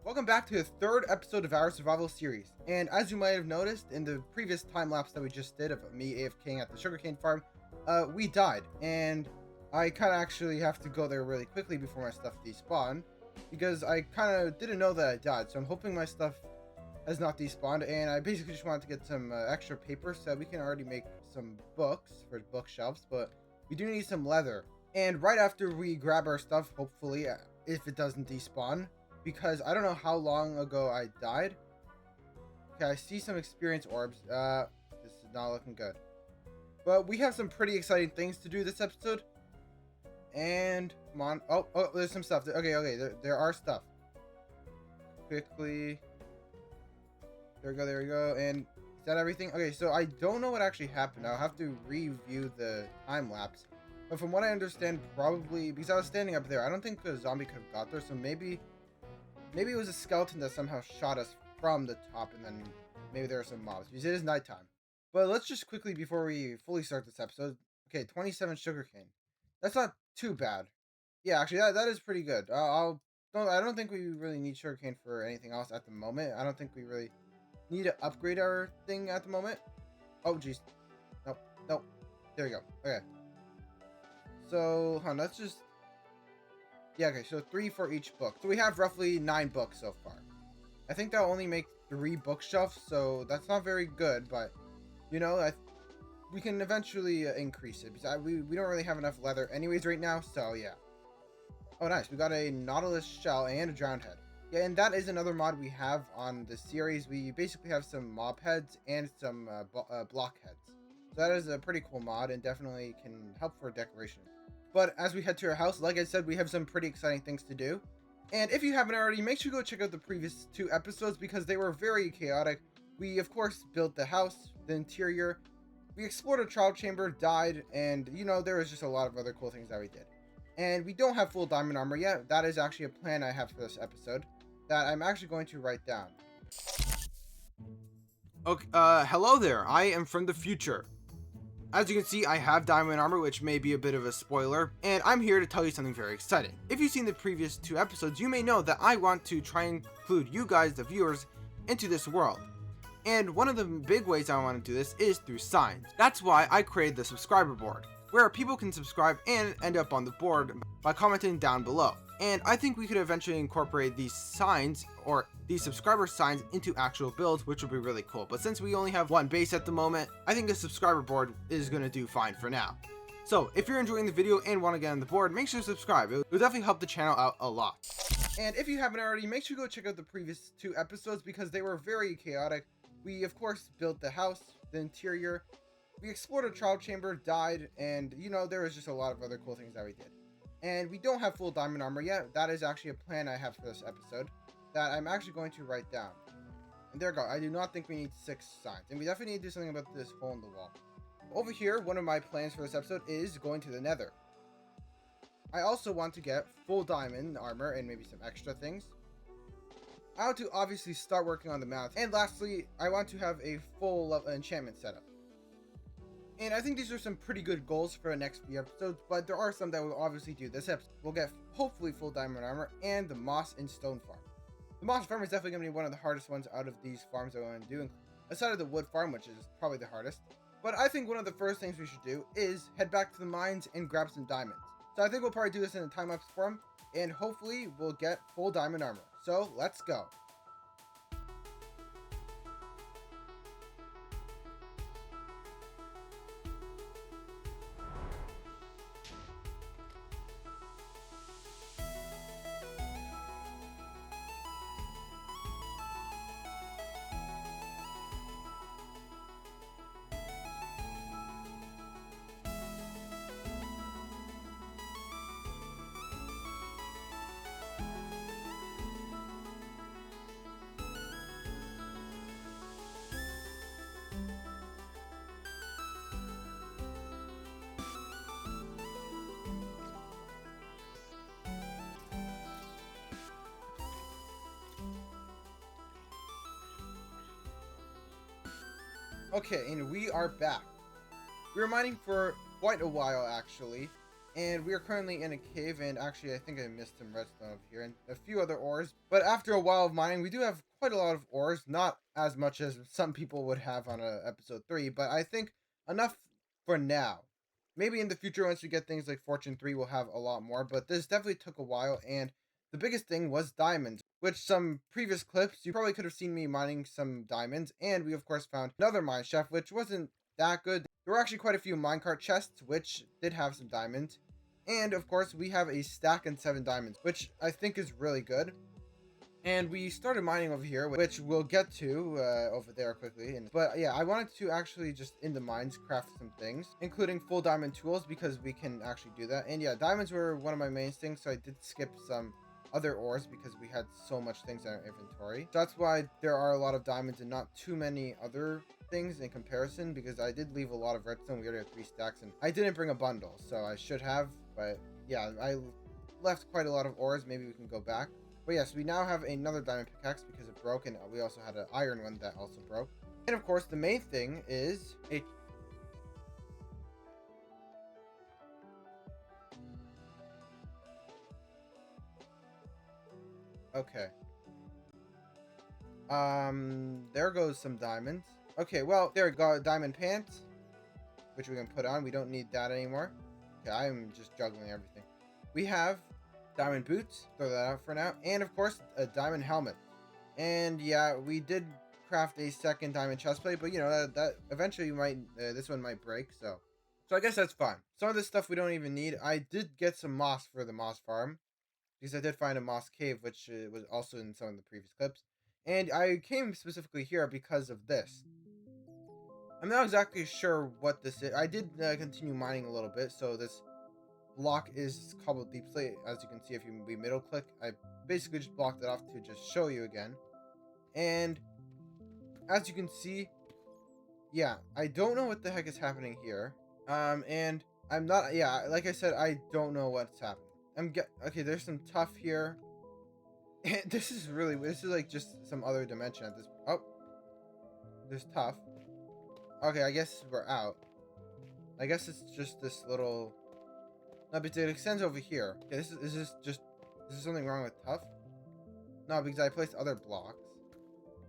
Welcome back to the third episode of our survival series. And as you might have noticed in the previous time lapse that we just did of me AFKing at the sugarcane farm, we died. And I kind of actually have to go there really quickly before my stuff despawned, because I kind of didn't know that I died. So I'm hoping my stuff has not despawned, and I basically just wanted to get some extra paper so that we can already make some books for bookshelves, but we do need some leather. And right after we grab our stuff, hopefully, if it doesn't despawn, because I don't know how long ago I died. Okay, I see some experience orbs. This is not looking good. But we have some pretty exciting things to do this episode. And come on. Oh, there's some stuff. Okay, there are stuff. Quickly. There we go. And is that everything? Okay, so I don't know what actually happened. I'll have to review the time lapse. But from what I understand, probably because I was standing up there, I don't think the zombie could have got there. So maybe it was a skeleton that somehow shot us from the top, and then maybe there are some mobs, because it is nighttime. But let's just quickly, before we fully start this episode, okay, 27 sugarcane. That's not too bad. Yeah, actually, that is pretty good. I don't think we really need sugarcane for anything else at the moment. I don't think we really need to upgrade our thing at the moment. Oh, jeez. Nope. There we go. Okay. So, let's just... Yeah, okay, so 3 for each book. So we have roughly 9 books so far. I think that'll only make 3 bookshelves, so that's not very good, but, you know, we can eventually increase it, because we don't really have enough leather anyways right now, so yeah. Oh, nice. We got a Nautilus shell and a drowned head. Yeah, and that is another mod we have on the series. We basically have some mob heads and some block heads. So that is a pretty cool mod and definitely can help for decoration. But as we head to our house, like I said, we have some pretty exciting things to do. And if you haven't already, make sure you go check out the previous 2 episodes because they were very chaotic. We, of course, built the house, the interior. We explored a trial chamber, died, and, you know, there was just a lot of other cool things that we did. And we don't have full diamond armor yet. That is actually a plan I have for this episode that I'm actually going to write down. Okay, hello there. I am from the future. As you can see, I have diamond armor, which may be a bit of a spoiler, and I'm here to tell you something very exciting. If you've seen the previous 2 episodes, you may know that I want to try and include you guys, the viewers, into this world. And one of the big ways I want to do this is through signs. That's why I created the subscriber board, where people can subscribe and end up on the board by commenting down below. And I think we could eventually incorporate these signs, or these subscriber signs, into actual builds, which would be really cool. But since we only have 1 base at the moment, I think the subscriber board is going to do fine for now. So if you're enjoying the video and want to get on the board, make sure to subscribe. It will definitely help the channel out a lot. And if you haven't already, make sure to go check out the previous 2 episodes because they were very chaotic. We, of course, built the house, the interior. We explored a trial chamber, died, and, you know, there was just a lot of other cool things that we did. And we don't have full diamond armor yet. That is actually a plan I have for this episode that I'm actually going to write down. And there we go. I do not think we need 6 signs. And we definitely need to do something about this hole in the wall. Over here, one of my plans for this episode is going to the nether. I also want to get full diamond armor and maybe some extra things. I want to obviously start working on the mount. And lastly, I want to have a full enchantment setup. And I think these are some pretty good goals for the next few episodes, but there are some that we'll obviously do this episode. We'll get hopefully full diamond armor and the moss and stone farm. The moss farm is definitely going to be one of the hardest ones out of these farms that I want to do, aside of the wood farm, which is probably the hardest. But I think one of the first things we should do is head back to the mines and grab some diamonds. So I think we'll probably do this in a time-lapse form, and hopefully we'll get full diamond armor. So let's go. Okay, and we are back. We were mining for quite a while, actually, And we are currently in a cave, and actually I think I missed some redstone over here and a few other ores. But after a while of mining, we do have quite a lot of ores, not as much as some people would have on episode 3, but I think enough for now. Maybe in the future, once we get things like Fortune 3, we'll have a lot more, but this definitely took a while, and the biggest thing was diamonds, which some previous clips, you probably could have seen me mining some diamonds, and we of course found another mine shaft, which wasn't that good. There were actually quite a few minecart chests, which did have some diamonds, and of course, we have a stack and 7 diamonds, which I think is really good. And we started mining over here, which we'll get to over there quickly. But yeah, I wanted to actually just in the mines craft some things, including full diamond tools, because we can actually do that. And yeah, diamonds were one of my main things, so I did skip some other ores because we had so much things in our inventory. So that's why there are a lot of diamonds and not too many other things in comparison, because I did leave a lot of redstone. We already have 3 stacks, and I didn't bring a bundle, so I should have. But yeah, I left quite a lot of ores. Maybe we can go back. But yes, we now have another diamond pickaxe because it broke, and we also had an iron one that also broke. And of course, the main thing is a... Okay. There goes some diamonds. Okay, well, there we go. Diamond pants, which we can put on. We don't need that anymore. Okay, I'm just juggling everything. We have diamond boots. Throw that out for now. And of course, a diamond helmet. And yeah, we did craft a second diamond chestplate, but you know that eventually might this one might break. So I guess that's fine. Some of this stuff we don't even need. I did get some moss for the moss farm because I did find a moss cave, which was also in some of the previous clips. And I came specifically here because of this. I'm not exactly sure what this is. I did continue mining a little bit, so this block is cobbled deep slate. As you can see, if we middle click, I basically just blocked it off to just show you again. And as you can see, yeah, I don't know what the heck is happening here. And I'm not, yeah, like I said, I don't know what's happening. Okay, there's some tough here. And this is like just some other dimension at this, oh, there's tough. Okay, I guess we're out. I guess it's just this little, no, but it extends over here. Okay, is this something wrong with tough? No, because I placed other blocks.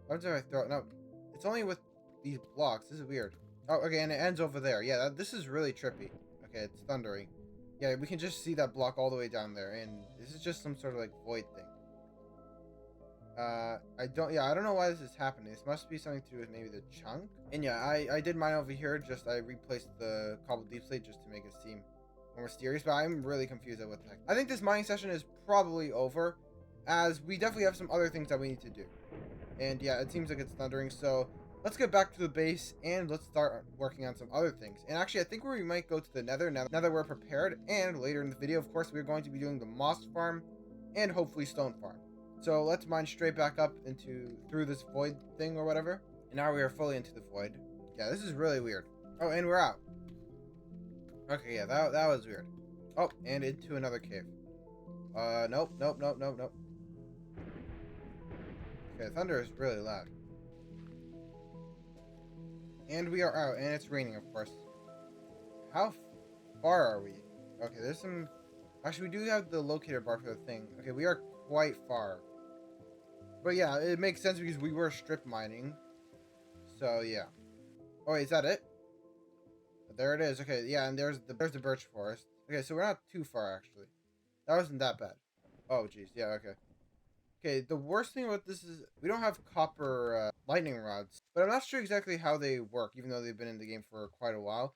What did I throw? No, it's only with these blocks. This is weird. Oh, okay, and it ends over there. Yeah, this is really trippy. Okay, it's thundering. Yeah, we can just see that block all the way down there, and this is just some sort of like void thing. I don't know why this is happening. This must be something to do with maybe the chunk. And yeah, I did mine over here. I replaced the cobbled deep slate just to make it seem more mysterious, but I'm really confused at what the heck. I think this mining session is probably over, as we definitely have some other things that we need to do. And yeah, it seems like it's thundering, so let's get back to the base and let's start working on some other things. And actually, I think we might go to the nether now that we're prepared. And later in the video, of course, we're going to be doing the moss farm and hopefully stone farm. So let's mine straight back up through this void thing or whatever. And now we are fully into the void. Yeah, this is really weird. Oh, and we're out. Okay, yeah, that was weird. Oh, and into another cave. Nope. Okay, thunder is really loud. And we are out, and it's raining, of course. How far are we? Okay, there's some... Actually, we do have the locator bar for the thing. Okay, we are quite far. But yeah, it makes sense because we were strip mining. So, yeah. Oh, wait, is that it? There it is. Okay, yeah, and there's the birch forest. Okay, so we're not too far, actually. That wasn't that bad. Oh, jeez. Yeah, okay. Okay, the worst thing about this is we don't have copper lightning rods, but I'm not sure exactly how they work, even though they've been in the game for quite a while.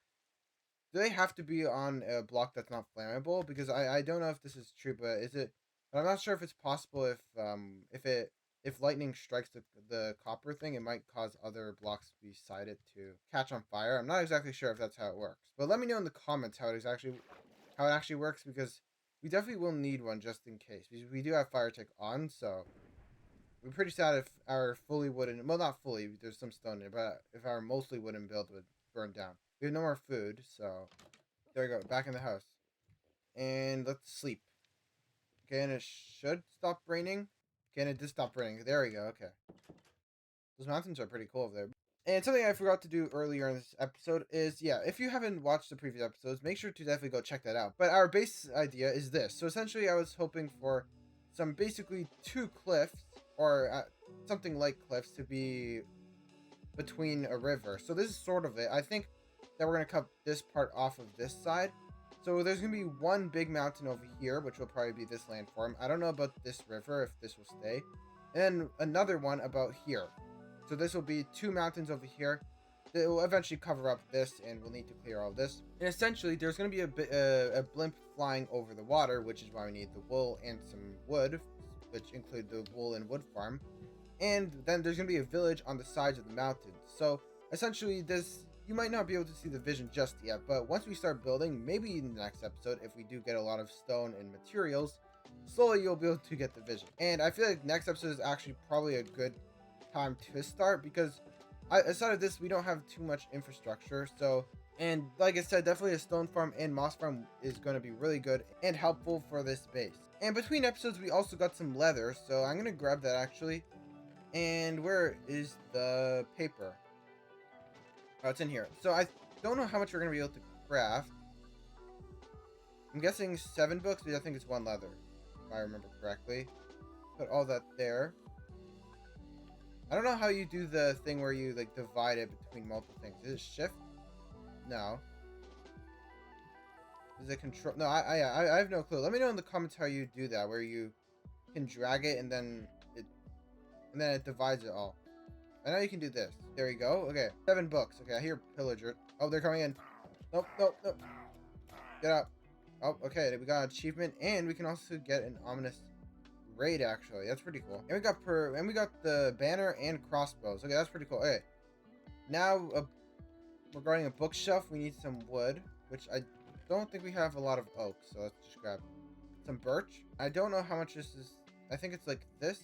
Do they have to be on a block that's not flammable? Because I don't know if this is true, but is it? But I'm not sure if it's possible if lightning strikes the copper thing, it might cause other blocks beside it to catch on fire. I'm not exactly sure if that's how it works, but let me know in the comments how it actually works, because we definitely will need one just in case. Because we do have fire tech on, so we're pretty sad if our fully wooden, well, not fully, there's some stone in it, but if our mostly wooden build would burn down. We have no more food, so there we go, back in the house. And let's sleep. Okay, and it should stop raining. Okay, and it did stop raining. There we go, okay. Those mountains are pretty cool over there. And something I forgot to do earlier in this episode is, yeah, if you haven't watched the previous episodes, make sure to definitely go check that out. But our base idea is this. So essentially, I was hoping for some basically two cliffs, or something like cliffs, to be between a river. So this is sort of it. I think that we're going to cut this part off of this side. So there's going to be one big mountain over here, which will probably be this landform. I don't know about this river, if this will stay. And another one about here. So this will be two mountains over here. It will eventually cover up this, and we'll need to clear all this. And essentially, there's going to be a blimp flying over the water, which is why we need the wool and some wood, which include the wool and wood farm. And then there's going to be a village on the sides of the mountains. So essentially, this, you might not be able to see the vision just yet, but once we start building, maybe in the next episode, if we do get a lot of stone and materials, slowly you'll be able to get the vision. And I feel like next episode is actually probably a good time to start, because aside of this, we don't have too much infrastructure. So, and like I said, definitely a stone farm and moss farm is going to be really good and helpful for this base. And between episodes, we also got some leather, so I'm going to grab that actually. And where is the paper? Oh, it's in here. So I don't know how much we're going to be able to craft. I'm guessing 7 books, because I think it's 1 leather, if I remember correctly. Put all that there. I don't know how you do the thing where you like divide it between multiple things. Is it shift? No. Is it control? No, I have no clue. Let me know in the comments how you do that, where you can drag it and then it divides it all. I know you can do this. There you go. Okay, 7 books. Okay, I hear pillager. Oh, they're coming in. Nope, nope, nope. Get up. Oh, okay. We got an achievement, and we can also get an ominous raid. Actually, that's pretty cool. And we got the banner and crossbows. Okay, that's pretty cool. Okay, now regarding a bookshelf, we need some wood, which I don't think we have a lot of oak. So let's just grab some birch. I don't know how much this is. I think it's like this.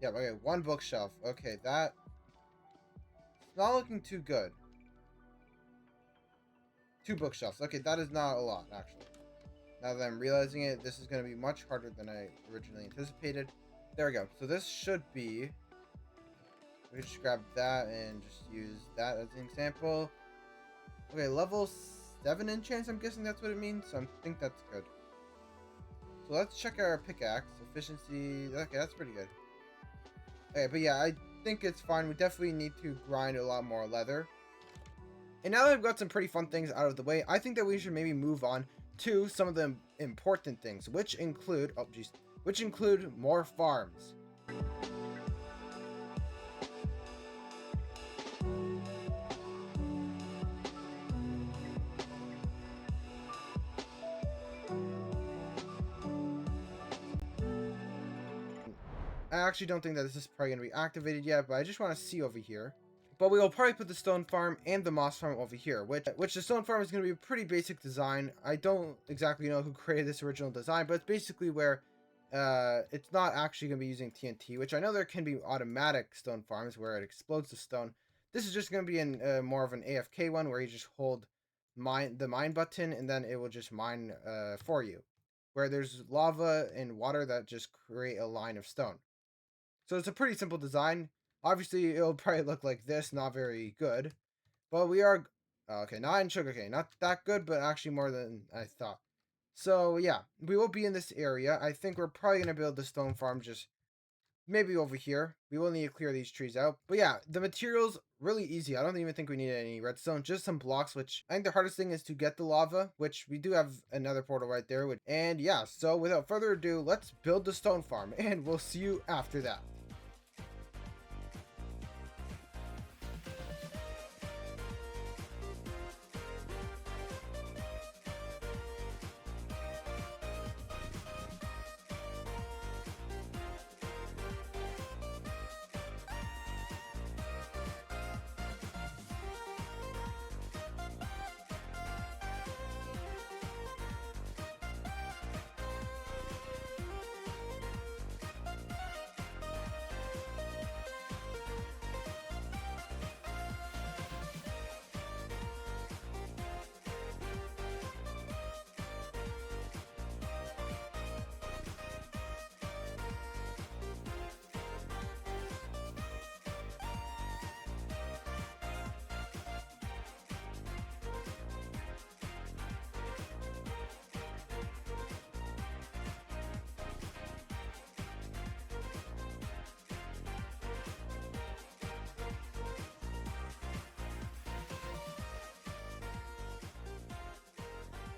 Yeah, okay, 1 bookshelf. Okay, it's not looking too good. 2 bookshelves. Okay, that is not a lot, actually. Now that I'm realizing it, this is going to be much harder than I originally anticipated. There we go. So this should be... We can just grab that and just use that as an example. Okay, level 7 enchants, I'm guessing that's what it means. So I think that's good. So let's check our pickaxe. Efficiency... Okay, that's pretty good. Okay, but yeah, I think it's fine. We definitely need to grind a lot more leather. And now that I've got some pretty fun things out of the way, I think that we should maybe move on to some of the important things, which include, more farms. I actually don't think that this is probably going to be activated yet, but I just want to see over here. But we will probably put the stone farm and the moss farm over here, which the stone farm is going to be a pretty basic design. I don't exactly know who created this original design, but it's basically where it's not actually going to be using TNT, which I know there can be automatic stone farms where it explodes the stone. This is just going to be in more of an AFK one where you just hold the mine button and then it will just mine for you, where there's lava and water that just create a line of stone. So it's a pretty simple design. Obviously, it'll probably look like this, not very good. But we are... Okay, not in sugarcane. Not that good, but actually more than I thought. So, yeah, we will be in this area. I think we're probably going to build the stone farm just maybe over here. We will need to clear these trees out. But yeah, the materials, really easy. I don't even think we need any redstone. Just some blocks, which I think the hardest thing is to get the lava, which we do have another portal right there. And yeah, so without further ado, let's build the stone farm. And we'll see you after that.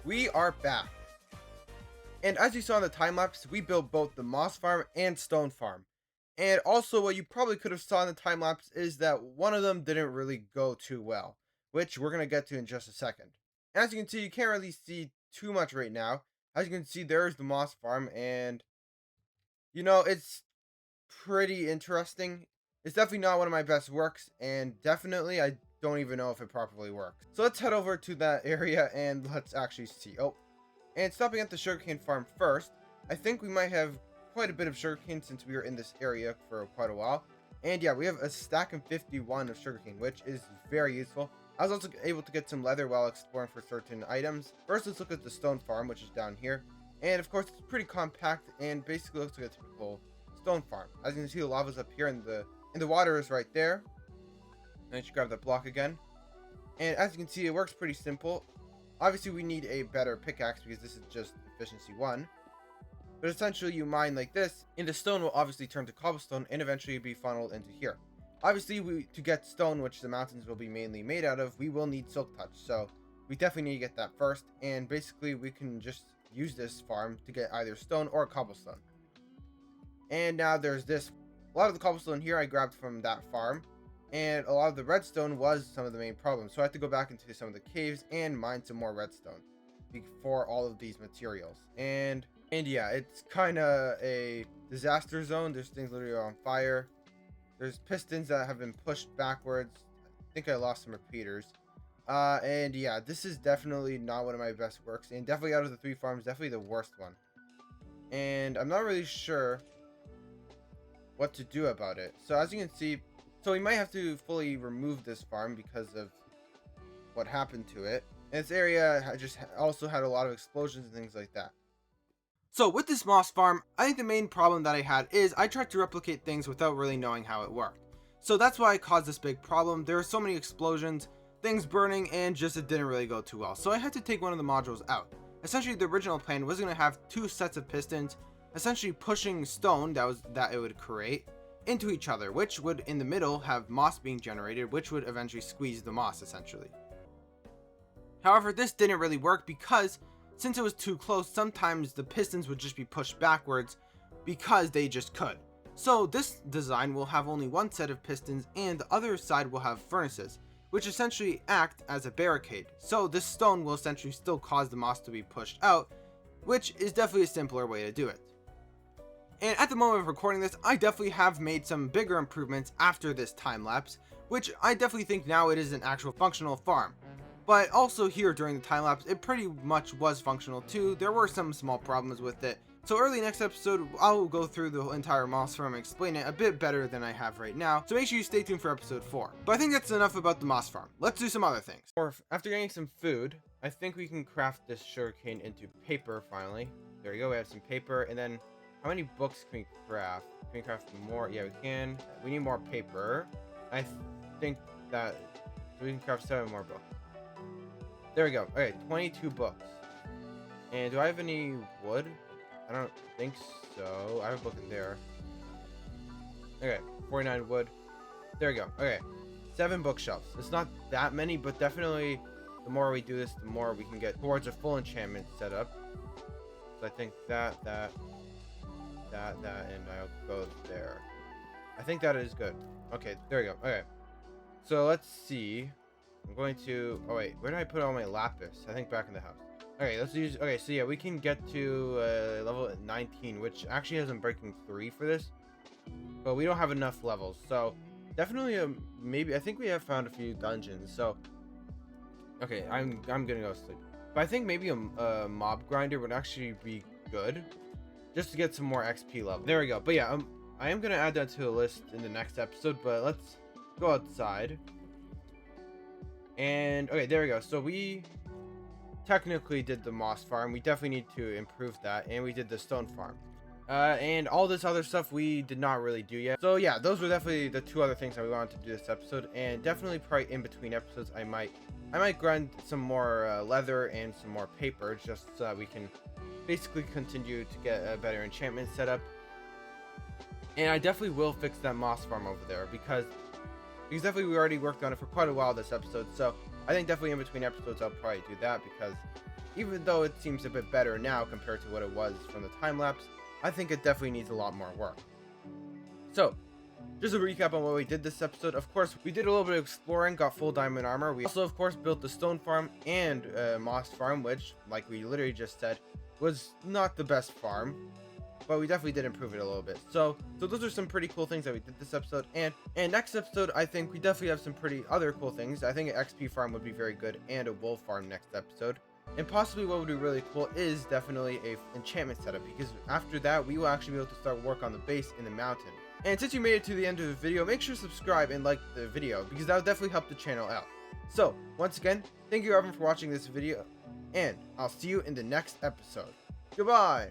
We are back. And as you saw in the time lapse, we built both the moss farm and stone farm. And also what you probably could have saw in the time lapse is that one of them didn't really go too well, which we're going to get to in just a second. As you can see, you can't really see too much right now. As you can see, there's the moss farm, and it's pretty interesting. It's definitely not one of my best works, and definitely I don't even know if it properly works. So let's head over to that area and let's actually see. Oh, and stopping at the sugarcane farm first, I think we might have quite a bit of sugarcane since we were in this area for quite a while. And yeah, we have a stack and 51 of sugarcane, which is very useful. I was also able to get some leather while exploring for certain items. First, let's look at the stone farm, which is down here. And of course, it's pretty compact and basically looks like a typical stone farm. As you can see, the lava's up here and the water is right there. And you should grab that block again. And as you can see, it works pretty simple. Obviously, we need a better pickaxe because this is just efficiency 1. But essentially, you mine like this, and the stone will obviously turn to cobblestone and eventually be funneled into here. Obviously, to get stone, which the mountains will be mainly made out of, we will need silk touch. So we definitely need to get that first. And basically, we can just use this farm to get either stone or cobblestone. And now there's this. A lot of the cobblestone here I grabbed from that farm. And a lot of the redstone was some of the main problems. So I had to go back into some of the caves and mine some more redstone for all of these materials. And yeah, it's kind of a disaster zone. There's things literally on fire. There's pistons that have been pushed backwards. I think I lost some repeaters. And yeah, this is definitely not one of my best works. And definitely out of the 3 farms, definitely the worst one. And I'm not really sure what to do about it. So as you can see, so we might have to fully remove this farm because of what happened to it. And this area just also had a lot of explosions and things like that. So with this moss farm, I think the main problem that I had is I tried to replicate things without really knowing how it worked. So that's why I caused this big problem. There were so many explosions, things burning, and just it didn't really go too well. So I had to take one of the modules out. Essentially, the original plan was going to have 2 sets of pistons, essentially pushing stone that it would create into each other, which would in the middle have moss being generated, which would eventually squeeze the moss essentially. However, this didn't really work because since it was too close, sometimes the pistons would just be pushed backwards because they just could. So this design will have only 1 set of pistons and the other side will have furnaces, which essentially act as a barricade. So this stone will essentially still cause the moss to be pushed out, which is definitely a simpler way to do it. And at the moment of recording this, I definitely have made some bigger improvements after this time lapse, which I definitely think now it is an actual functional farm. But also here during the time lapse, it pretty much was functional too. There were some small problems with it. So early next episode, I'll go through the entire moss farm and explain it a bit better than I have right now. So make sure you stay tuned for episode 4. But I think that's enough about the moss farm. Let's do some other things. After getting some food, I think we can craft this sugarcane into paper finally. There we go, we have some paper. And then how many books can we craft? Can we craft more? Yeah, we can. We need more paper. I think that we can craft 7 more books. There we go. Okay, 22 books. And do I have any wood? I don't think so. I have a book in there. Okay, 49 wood. There we go. Okay, 7 bookshelves. It's not that many, but definitely the more we do this, the more we can get towards a full enchantment setup. So I think that, and I'll go there. I think that is good. Okay, there we go. Okay, so let's see. I'm going to, oh wait, where did I put all my lapis? I think back in the house. Okay, let's use, okay, so yeah, we can get to level 19, which actually has Unbreaking 3 for this, but we don't have enough levels. So definitely maybe, I think we have found a few dungeons. So okay, I'm gonna go sleep, but I think maybe a mob grinder would actually be good just to get some more XP level. There we go. But yeah, I am gonna add that to the list in the next episode, but let's go outside. And okay, there we go. So we technically did the moss farm. We definitely need to improve that, and we did the stone farm. And all this other stuff we did not really do yet. So yeah, those were definitely the 2 other things that we wanted to do this episode. And definitely probably in between episodes, I might grind some more leather and some more paper, just so that we can basically continue to get a better enchantment setup. And I definitely will fix that moss farm over there because definitely we already worked on it for quite a while this episode. So I think definitely in between episodes I'll probably do that because Even though it seems a bit better now compared to what it was from the time lapse, I think it definitely needs a lot more work. So, just a recap on what we did this episode. Of course, we did a little bit of exploring, got full diamond armor. We also, of course, built the stone farm and moss farm, which, like we literally just said, was not the best farm, but we definitely did improve it a little bit. So those are some pretty cool things that we did this episode. And next episode, I think we definitely have some pretty other cool things. I think an XP farm would be very good, and a wool farm next episode. And possibly what would be really cool is definitely a enchantment setup, because after that, we will actually be able to start work on the base in the mountain. And since you made it to the end of the video, make sure to subscribe and like the video, because that would definitely help the channel out. So, once again, thank you everyone for watching this video, and I'll see you in the next episode. Goodbye!